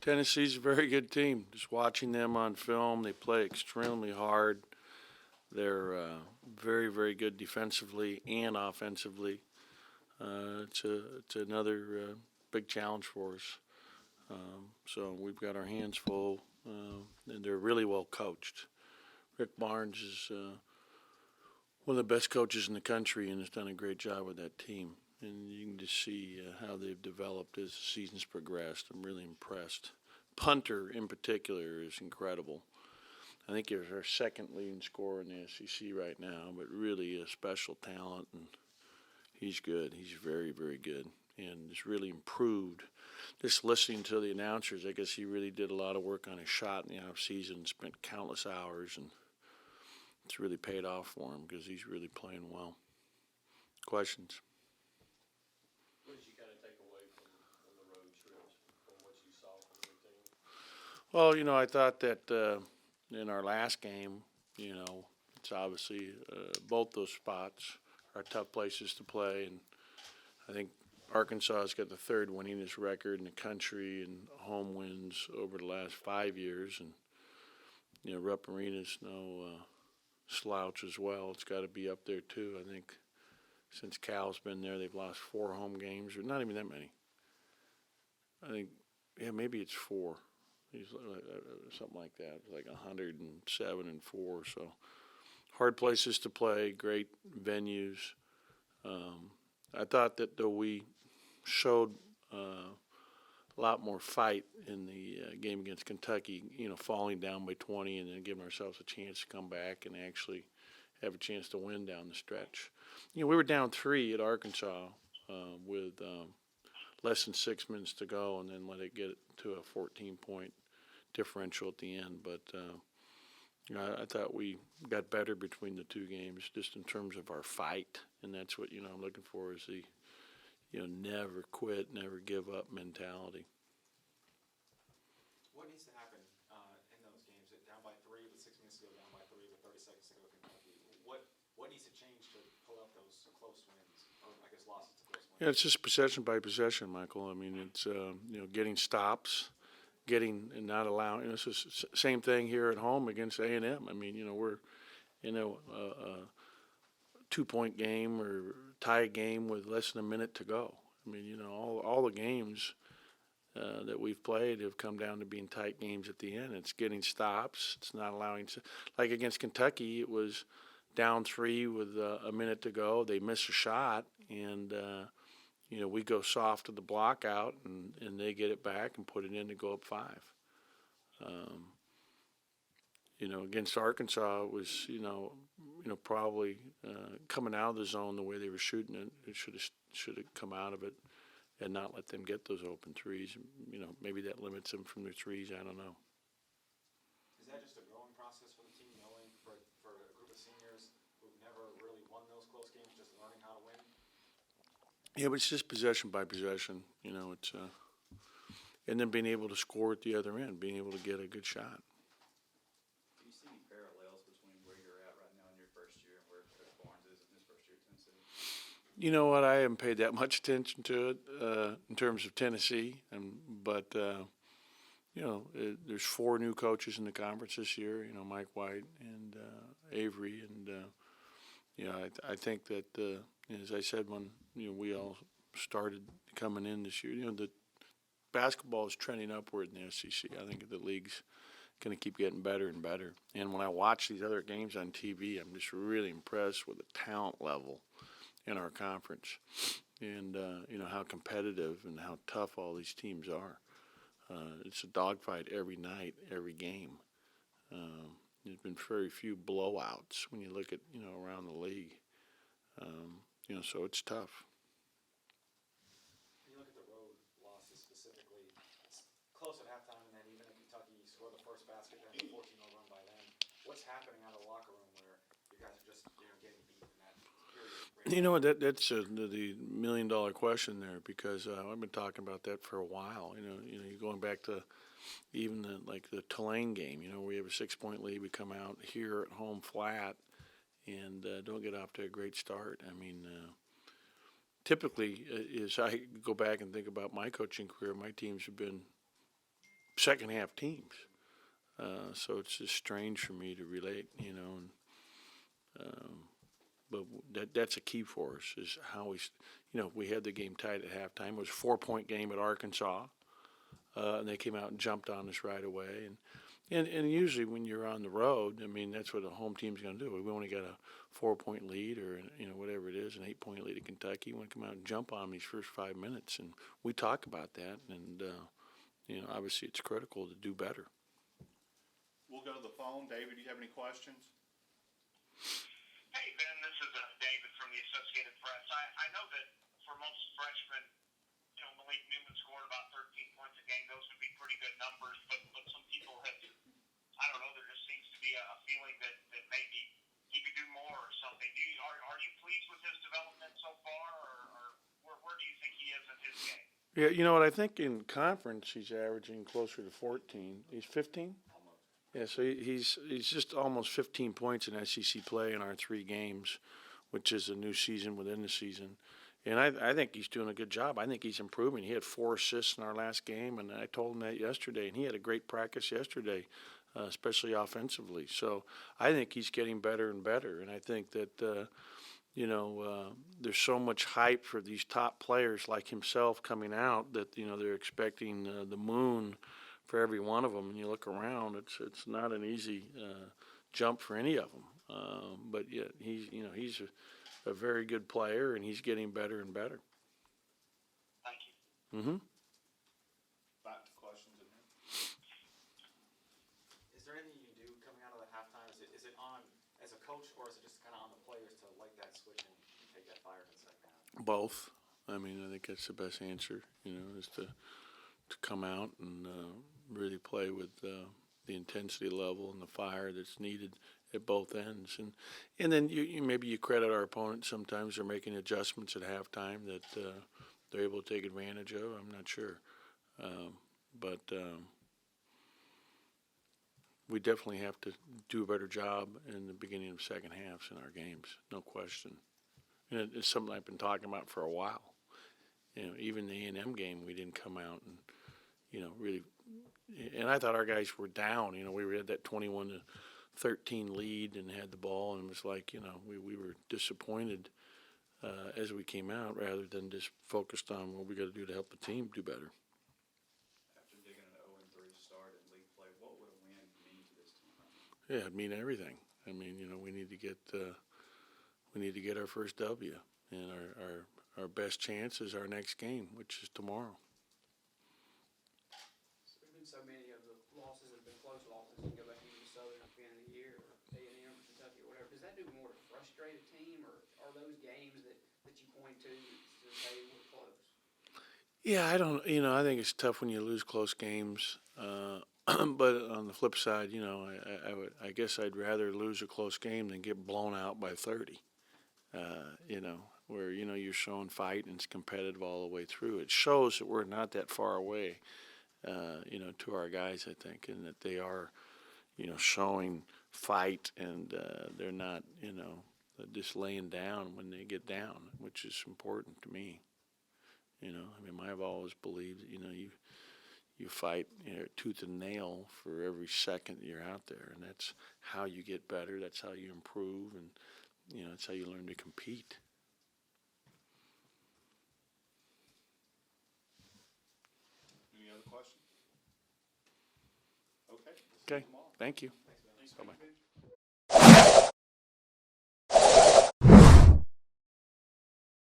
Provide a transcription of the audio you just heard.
Tennessee's a very good team. Just watching them on film, they play extremely hard. They're very, very good defensively and offensively. It's another big challenge for us. So we've got our hands full, and they're really well coached. Rick Barnes is one of the best coaches in the country and has done a great job with that team. And you can just see how they've developed as the season's progressed. I'm really impressed. Punter, in particular, is incredible. I think he's our second leading scorer in the SEC right now, but really a special talent, and he's good. He's very, very good, and has really improved. Just listening to the announcers, I guess he really did a lot of work on his shot in the off season, spent countless hours, and it's really paid off for him because he's really playing well. Questions? What did you kind of take away from the road trips, from what you saw from your team? Well, I thought that in our last game, it's obviously both those spots are tough places to play, and I think Arkansas has got the third winningest record in the country and home wins over the last 5 years, and Rupp Arena's no slouch as well. It's got to be up there too. I think since Cal's been there, they've lost 4 home games, or not even that many. I think, maybe it's 4. He's something like that, like 107-4. So hard places to play, great venues. I thought that though we showed a lot more fight in the game against Kentucky, falling down by 20 and then giving ourselves a chance to come back and actually have a chance to win down the stretch. We were down 3 at Arkansas with less than 6 minutes to go, and then let it get to a 14-point differential at the end. But I thought we got better between the 2 games just in terms of our fight, and that's what I'm looking for is the never quit, never give up mentality. What needs to happen in those games? Down by 3 with 6 minutes to go, down by 3 with 30 seconds to go, Kentucky. What needs to change to pull out those close wins, or I guess losses to close wins? Yeah, it's just possession by possession, Michael. I mean, it's getting stops, getting and not allowing. It's the same thing here at home against A&M. I mean, we're a 2-point game or tie game with less than a minute to go. I mean, all the games that we've played have come down to being tight games at the end. It's getting stops. It's not allowing like against Kentucky, it was down 3 with a minute to go. They miss a shot, and we go soft to the block out, and they get it back and put it in to go up 5. Against Arkansas, it was probably coming out of the zone the way they were shooting it. It should have come out of it and not let them get those open threes. Maybe that limits them from their threes. I don't know. Is that just a growing process for the team, knowing for a group of seniors who've never really won those close games, just learning how to win? Yeah, but it's just possession by possession. It's and then being able to score at the other end, being able to get a good shot. Do you see any parallels between where you're at right now in your first year and where Coach Barnes is in his first year at Tennessee? You know what? I haven't paid that much attention to it in terms of Tennessee, but there's 4 new coaches in the conference this year. Mike White and Avery, and I think that as I said when we all started coming in this year, the basketball is trending upward in the SEC. I think the league's going to keep getting better and better. And when I watch these other games on TV, I'm just really impressed with the talent level in our conference, and how competitive and how tough all these teams are. It's a dogfight every night, every game. There's been very few blowouts when you look at around the league. So it's tough. When you look at the road losses specifically, it's close at halftime, and then even in Kentucky, you score the first basket, then the 14-0 run by them. What's happening out of the locker room where you guys are just getting beat in that period? That's the million-dollar question there, because I've been talking about that for a while. You're going back to even the Tulane game. We have a 6-point lead. We come out here at home flat and don't get off to a great start. I mean, typically, as I go back and think about my coaching career, my teams have been second half teams. So it's just strange for me to relate, you know. But that's a key for us is how we had the game tied at halftime. It was a 4-point game at Arkansas, and they came out and jumped on us right away. And usually when you're on the road, I mean, that's what a home team's going to do. We only got a 4-point lead or, whatever it is, an 8-point lead at Kentucky. You want to come out and jump on them these first 5 minutes. And we talk about that. And, obviously it's critical to do better. We'll go to the phone. David, do you have any questions? Hey, Ben, this is David from the Associated Press. I know that for most freshmen, Malik Newman scored about 13 points a game. Those would be pretty good numbers, but some people have, I don't know, there just seems to be a feeling that maybe he could do more or something. Are you pleased with his development so far, or where do you think he is in his game? Yeah, you know what? I think in conference he's averaging closer to 14. He's 15? Yeah, so he's just almost 15 points in SEC play in our 3 games, which is a new season within the season. And I think he's doing a good job. I think he's improving. He had 4 assists in our last game, and I told him that yesterday. And he had a great practice yesterday, especially offensively. So I think he's getting better and better. And I think that, there's so much hype for these top players like himself coming out that, they're expecting the moon for every one of them. And you look around, it's not an easy jump for any of them. But yet he's a very good player, and he's getting better and better. Thank you. Mm-hmm. Back to questions in here. Is there anything you can do coming out of the halftime? Is it on as a coach, or is it just kind of on the players to light that switch and take that fire in the second half? Both. I mean, I think that's the best answer, is to come out and really play with the intensity level and the fire that's needed at both ends. And then maybe you credit our opponents sometimes. They're making adjustments at halftime that they're able to take advantage of. I'm not sure. But we definitely have to do a better job in the beginning of second halves in our games, no question. And it's something I've been talking about for a while. Even the A&M game, we didn't come out and, really. And I thought our guys were down. We had that 21-13 lead and had the ball, and it was like, we were disappointed as we came out rather than just focused on what we got to do to help the team do better. After digging an 0-3 start in league play, what would a win mean to this team right now? Yeah, it'd mean everything. I mean, we need to get our first W, and our best chance is our next game, which is tomorrow. There's been so many of the losses that have been close losses. You can go back and use Southern at the end of the year, or A&M, or Kentucky, or whatever. Does that do more to frustrate a team, or are those games that you point to say we're close? Yeah, I don't. I think it's tough when you lose close games. But on the flip side, I guess I'd rather lose a close game than get blown out by 30. Where you're showing fight and it's competitive all the way through. It shows that we're not that far away. To our guys, I think, and that they are, showing fight, and they're not, just laying down when they get down, which is important to me. I've always believed that, you fight, tooth and nail for every second that you're out there, and that's how you get better. That's how you improve, and that's how you learn to compete. Any other questions? Okay. Okay. Thank you. Thanks, Bye-bye. Ben.